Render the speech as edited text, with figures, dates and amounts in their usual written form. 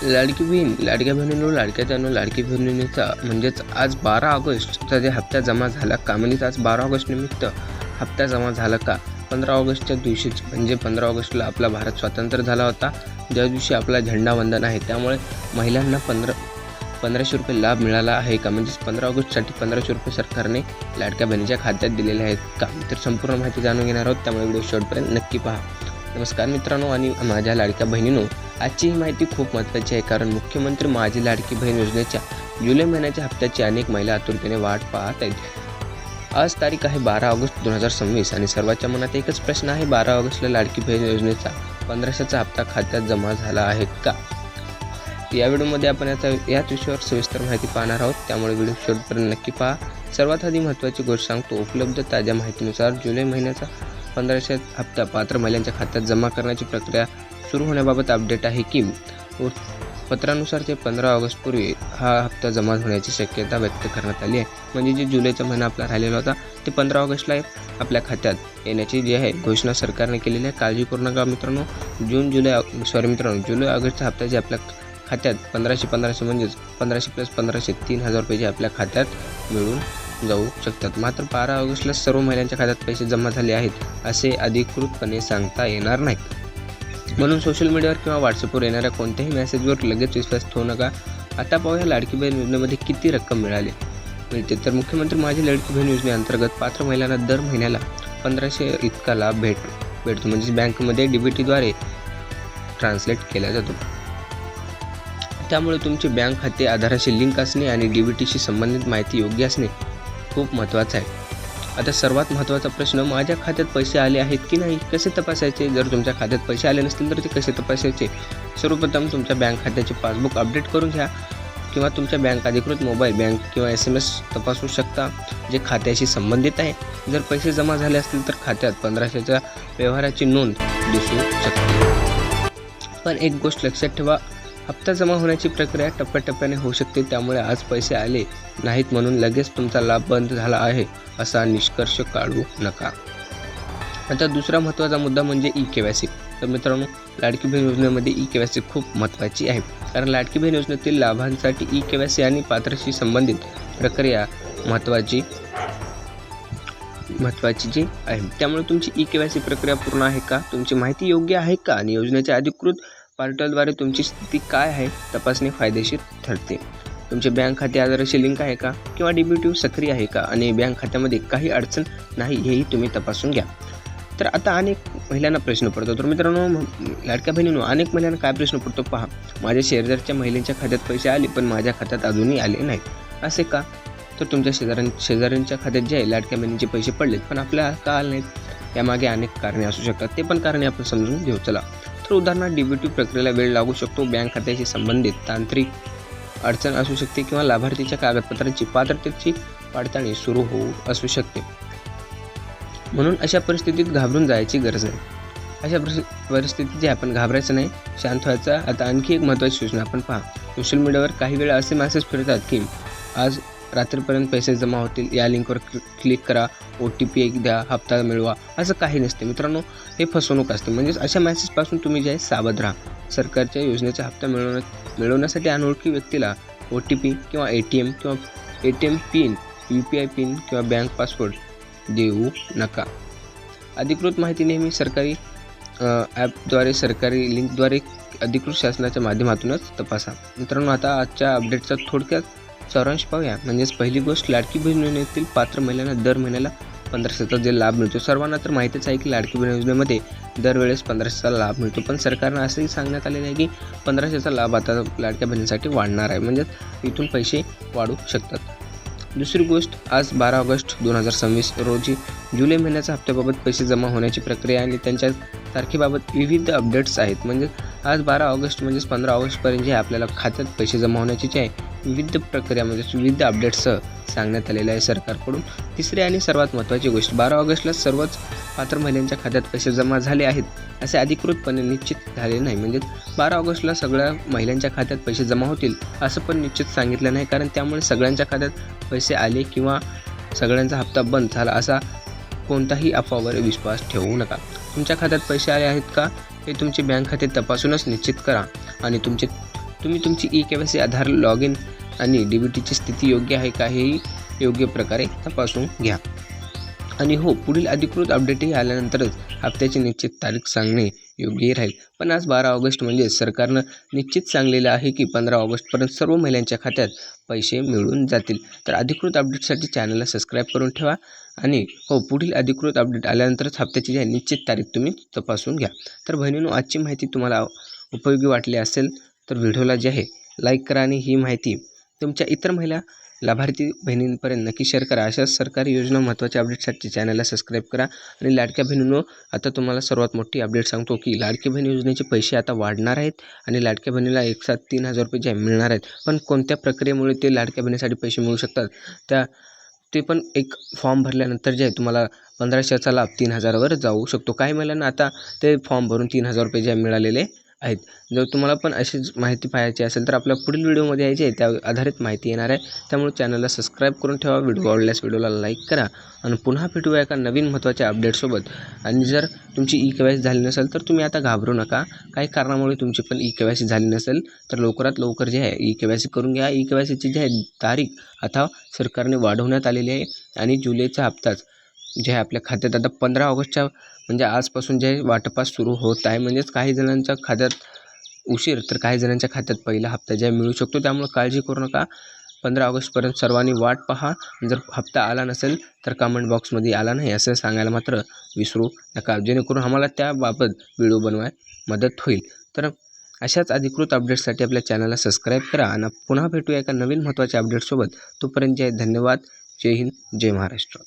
लाडकी बहीण, लाडक्या बहिणींनो, लाडक्या त्यानो, लाडकी बहिणीचा म्हणजेच आज 12 ऑगस्टचा जे हप्ता जमा झाला का, म्हणजे आज 12 ऑगस्ट निमित्त हप्ता जमा झाला का. 15 ऑगस्टच्या दिवशीच म्हणजे 15 ऑगस्टला आपला भारत स्वतंत्र झाला होता, ज्या दिवशी आपला झेंडावंदन आहे. त्यामुळे महिलांना 1500 रुपये लाभ मिळाला आहे का, म्हणजेच 15 ऑगस्टसाठी 1500 रुपये सरकारने लाडक्या बहिणीच्या खात्यात दिलेले आहेत का. तर संपूर्ण माहिती जाणून घेणार आहोत, त्यामुळे व्हिडिओ शेवटपर्यंत नक्की पहा. नमस्कार मित्रांनो आणि माझ्या लाडक्या बहिणींनो, आजची ही माहिती खूप महत्त्वाची आहे, कारण मुख्यमंत्री माझी लाडकी बहीण योजनेच्या जुलै महिन्याच्या हप्त्याची अनेक महिला आतुरतेने वाट पाहत आहेत. आज तारीख आहे 12 ऑगस्ट 2026 आणि सर्वांच्या मनात एकच प्रश्न आहे, 12 ऑगस्टला लाडकी बहीण योजनेचा 1500चा हप्ता खात्यात जमा झाला आहे का. या व्हिडिओमध्ये आपण याच विषयावर सविस्तर माहिती पाहणार आहोत, त्यामुळे व्हिडिओ शेवटपर्यंत नक्की पहा. सर्वात आधी महत्त्वाची गोष्ट सांगतो, उपलब्ध ताज्या माहितीनुसार जुलै महिन्याचा 1500 हप्ता पात्र महिलांच्या खात्यात जमा करण्याची प्रक्रिया सुरू होण्याबाबत अपडेट आहे की पत्रानुसार ते 15 ऑगस्टपूर्वी हा हप्ता जमा होण्याची शक्यता व्यक्त करण्यात आली आहे. म्हणजे जे जुलैचा महिना आपला राहिलेला होता ते 15 ऑगस्टला आपल्या खात्यात येण्याची जी आहे घोषणा सरकारने केलेली आहे. काळजी करू नका मित्रांनो. जुलै ऑगस्टचा हप्ता जे आपल्या खात्यात 1500 म्हणजेच 1500 + 1500 3000 रुपये जे आपल्या खात्यात मिळून जाऊ शकतात. मात्र 12 ऑगस्टला सर्व महिलांच्या खात्यात पैसे जमा झाले आहेत असे अधिकृतपणे सांगता येणार नाही. म्हणून सोशल मीडियावर किंवा व्हॉट्सअपवर येणाऱ्या कोणत्याही मेसेजवर लगेच विश्वास ठेवू नका. आता पाहूया लाडकी बहीण योजनेमध्ये किती रक्कम मिळते. तर मुख्यमंत्री माझी लाडकी बहीण योजनेअंतर्गत पात्र महिलांना दर महिन्याला 1500 इतका लाभ भेटतो. म्हणजेच बँकेमध्ये DBTद्वारे ट्रान्सलेट केला जातो. त्यामुळे तुमचे बँक खाते आधाराशी लिंक असणे आणि DBTशी संबंधित माहिती योग्य असणे खूप महत्त्वाचं आहे. आता सर्वात महत्त्वाचा प्रश्न, माझ्या खात्यात पैसे आले आहेत की नाही, कसे तपासायचे. जर तुमच्या खात्यात पैसे आले नसतील तर ते कसे तपासायचे. सर्वप्रथम तुमच्या बँक खात्याचे पासबुक अपडेट करून घ्या किंवा तुमच्या बँक अधिकृत मोबाईल बँक किंवा SMS तपासू शकता जे खात्याशी संबंधित आहे. जर पैसे जमा झाले असतील तर खात्यात 1500च्या व्यवहाराची नोंद दिसू शकते. पण एक गोष्ट लक्षात ठेवा, हप्ता जमा होण्याची प्रक्रिया टप्प्याटप्प्याने होऊ शकते. त्यामुळे आज पैसे आले नाहीत म्हणून लगेच तुमचा लाभ बंद झाला आहे असा निष्कर्ष काढू नका. आता दुसरा महत्त्वाचा मुद्दा म्हणजे EKYC. तर मित्रांनो, लाडकी बहीण योजनेमध्ये EKYC खूप महत्त्वाची आहे, कारण लाडकी बहीण योजनेतील लाभांसाठी EKYC आणि पात्रशी संबंधित प्रक्रिया महत्त्वाची जी आहे. त्यामुळे तुमची EKYC प्रक्रिया पूर्ण आहे का, तुमची माहिती योग्य आहे का आणि योजनेच्या अधिकृत पोर्टलद्वारे तुमची स्थिती काय आहे तपासणे फायदेशीर ठरते. तुमचे बँक खाते आधाराशी लिंक आहे का किंवा DBT सक्रिय आहे का आणि बँक खात्यामध्ये काही अडचण नाही हेही तुम्ही तपासून घ्या. तर आता अनेक महिलांना प्रश्न पडतो. तर मित्रांनो, लाडक्या बहिणींनो, अनेक महिलांना काय प्रश्न पडतो पहा, माझ्या शेजारच्या महिलांच्या खात्यात पैसे आले पण माझ्या खात्यात अजूनही आले नाहीत, असे का. तर तुमच्या शेजाऱ्यांच्या खात्यात जे आहे लाडक्या बहिणीचे पैसे पडलेत पण आपल्या का आले नाहीत, यामागे अनेक कारणे असू शकतात. ते पण कारणे आपण समजून घेऊ. चला तर उदाहरणार्थ DBT प्रक्रियेला वेळ लागू शकतो, बँक खात्याशी संबंधित तांत्रिक अडचण असू शकते किंवा लाभार्थीच्या कागदपत्रांची पात्रतेची पडताळणी सुरू असू शकते. म्हणून अशा परिस्थितीत घाबरून जायची गरज नाही. अशा परिस्थितीत जे आपण घाबरायचं नाही, शांत व्हायचं. आता आणखी एक महत्त्वाची सूचना आपण पहा, सोशल मीडियावर काही वेळा असे मेसेज फिरतात की आज रात्रीपर्यंत पैसे जमा होतील, या लिंकवर क्लिक करा, OTP द्या, हप्ता मिळवा. असं काही नसते मित्रांनो, हे फसवणूक असते. म्हणजेच अशा मेसेजपासून तुम्ही जे आहे सावध राहा. सरकारच्या योजनेचा हप्ता मिळवण्यासाठी अनोळखी व्यक्तीला OTP किंवा ATM पिन, UPI पिन किंवा बँक पासवर्ड देऊ नका. अधिकृत माहिती नेहमी सरकारी ॲपद्वारे, सरकारी लिंकद्वारे, अधिकृत शासनाच्या माध्यमातूनच तपासा. मित्रांनो, आता आजच्या अपडेटचा थोडक्यात सारांश पाहूया. म्हणजेच पहिली गोष्ट, लाडकी बहीण योजनेतील पात्र महिलांना दर महिन्याला 1500चा जे लाभ मिळतो. सर्वांना तर माहितीच आहे की लाडकी बहीण योजनेमध्ये दरवेळेस 1500चा लाभ मिळतो, पण सरकारनं असंही सांगण्यात आलेलं आहे की 1500चा लाभ आता लाडक्या बहिणींसाठी वाढणार आहे, म्हणजेच इथून पैसे वाढू शकतात. दुसरी गोष्ट, आज 12 ऑगस्ट 2026 रोजी जुलै महिन्याच्या हप्त्याबाबत पैसे जमा होण्याची प्रक्रिया आणि त्यांच्या तारखेबाबत विविध अपडेट्स आहेत. म्हणजे आज 12 ऑगस्ट म्हणजेच 15 ऑगस्टपर्यंत जे आपल्याला खात्यात पैसे जमा होण्याची जी आहे विविध प्रक्रिया म्हणजेच विविध अपडेट्ससह सांगण्यात आलेलं आहे सरकारकडून. तिसरी आणि सर्वात महत्त्वाची गोष्ट, 12 ऑगस्टला सर्वच पात्र महिलांच्या खात्यात पैसे जमा झाले आहेत असे अधिकृतपणे निश्चित झाले नाही. म्हणजेच 12 ऑगस्टला सगळ्या महिलांच्या खात्यात पैसे जमा होतील असं पण निश्चित सांगितलं नाही, कारण त्यामुळे सगळ्यांच्या खात्यात पैसे आले किंवा सगळ्यांचा हप्ता बंद झाला असा कोणताही अफवावर विश्वास ठेवू नका. तुमच्या खात्यात पैसे आले आहेत का हे तुमचे बँक खाते तपासूनच निश्चित करा आणि तुमचे तुम्ही तुमची ई-के-वाय-सी आधार लॉग इन आणि डी-बी-टीची स्थिती योग्य आहे का हेही योग्य प्रकारे तपासून घ्या. आणि हो, पुढील अधिकृत अपडेटही आल्यानंतरच हप्त्याची निश्चित तारीख सांगणे योग्य राहील. पण आज 12 ऑगस्ट म्हणजे सरकारनं निश्चित सांगलेलं आहे की 15 ऑगस्टपर्यंत सर्व महिलांच्या खात्यात पैसे मिळून जातील. तर अधिकृत अपडेटसाठी चॅनलला सबस्क्राईब करून ठेवा. आणि हो, पुढील अधिकृत अपडेट आल्यानंतरच हप्त्याची जी निश्चित तारीख तुम्ही तपासून घ्या. तर बहिणींनो, आजची माहिती तुम्हाला उपयोगी वाटली असेल तर व्हिडिओला जे आहे लाईक करा आणि ही माहिती तुमच्या इतर महिला लाभार्थी बहिणींपर्यंत नक्की शेअर करा. अशाच सरकारी योजना महत्त्वाच्या अपडेटसाठी चॅनलला सबस्क्राईब करा. आणि लाडक्या बहिणींनो, आता तुम्हाला सर्वात मोठी अपडेट सांगतो की लाडकी बहीण योजनेचे पैसे आता वाढणार आहेत आणि लाडक्या बहिणीला एकसाथ 3,000 रुपये जे मिळणार आहेत. पण कोणत्या प्रक्रियेमुळे ते लाडक्या बहिणीसाठी पैसे मिळू शकतात ते पण एक फॉर्म भरल्यानंतर जे आहे तुम्हाला 1500चा लाभ 3,000वर जाऊ शकतो. काही महिलांना आता ते फॉर्म भरून 3,000 रुपये जे मिळालेले आहेत. जर तुम्हाला पण अशीच माहिती पाहायची असेल तर आपल्या पुढील व्हिडिओमध्ये यायची आहे, त्या आधारित माहिती येणार आहे. त्यामुळे चॅनलला सबस्क्राईब करून ठेवा. व्हिडिओ आवडल्यास व्हिडिओला लाईक करा आणि पुन्हा भेटूया एका नवीन महत्त्वाच्या अपडेटसोबत. आणि जर तुमची ई-के-वाय-सी झाली नसेल तर तुम्ही आता घाबरू नका. काही कारणामुळे तुमची पण ई-के-वाय-सी झाली नसेल तर लवकरात लवकर जे आहे ई-के-वाय-सी करून घ्या. ई-के-वाय-सीची जी आहे तारीख आता सरकारने वाढवण्यात आलेली आहे आणि जुलैचा हप्ताच जे आहे आपल्या खात्यात आता 15 ऑगस्टच्या म्हणजे आजपासून जे वाटपास सुरू होत आहे. म्हणजेच काही जणांच्या खात्यात उशीर तर काही जणांच्या खात्यात पहिला हप्ता जे मिळू शकतो. त्यामुळे काळजी करू नका. 15 ऑगस्टपर्यंत सर्वांनी वाट पहा. जर हप्ता आला नसेल तर कमेंट बॉक्समध्ये आला नाही असं सांगायला मात्र विसरू नका, जेणेकरून आम्हाला त्याबाबत व्हिडिओ बनवायला मदत होईल. तर अशाच अधिकृत अपडेट्ससाठी आपल्या चॅनलला सबस्क्राईब करा आणि पुन्हा भेटूया एका नवीन महत्त्वाच्या अपडेटसोबत. तोपर्यंत जय धन्यवाद. जय हिंद, जय महाराष्ट्र.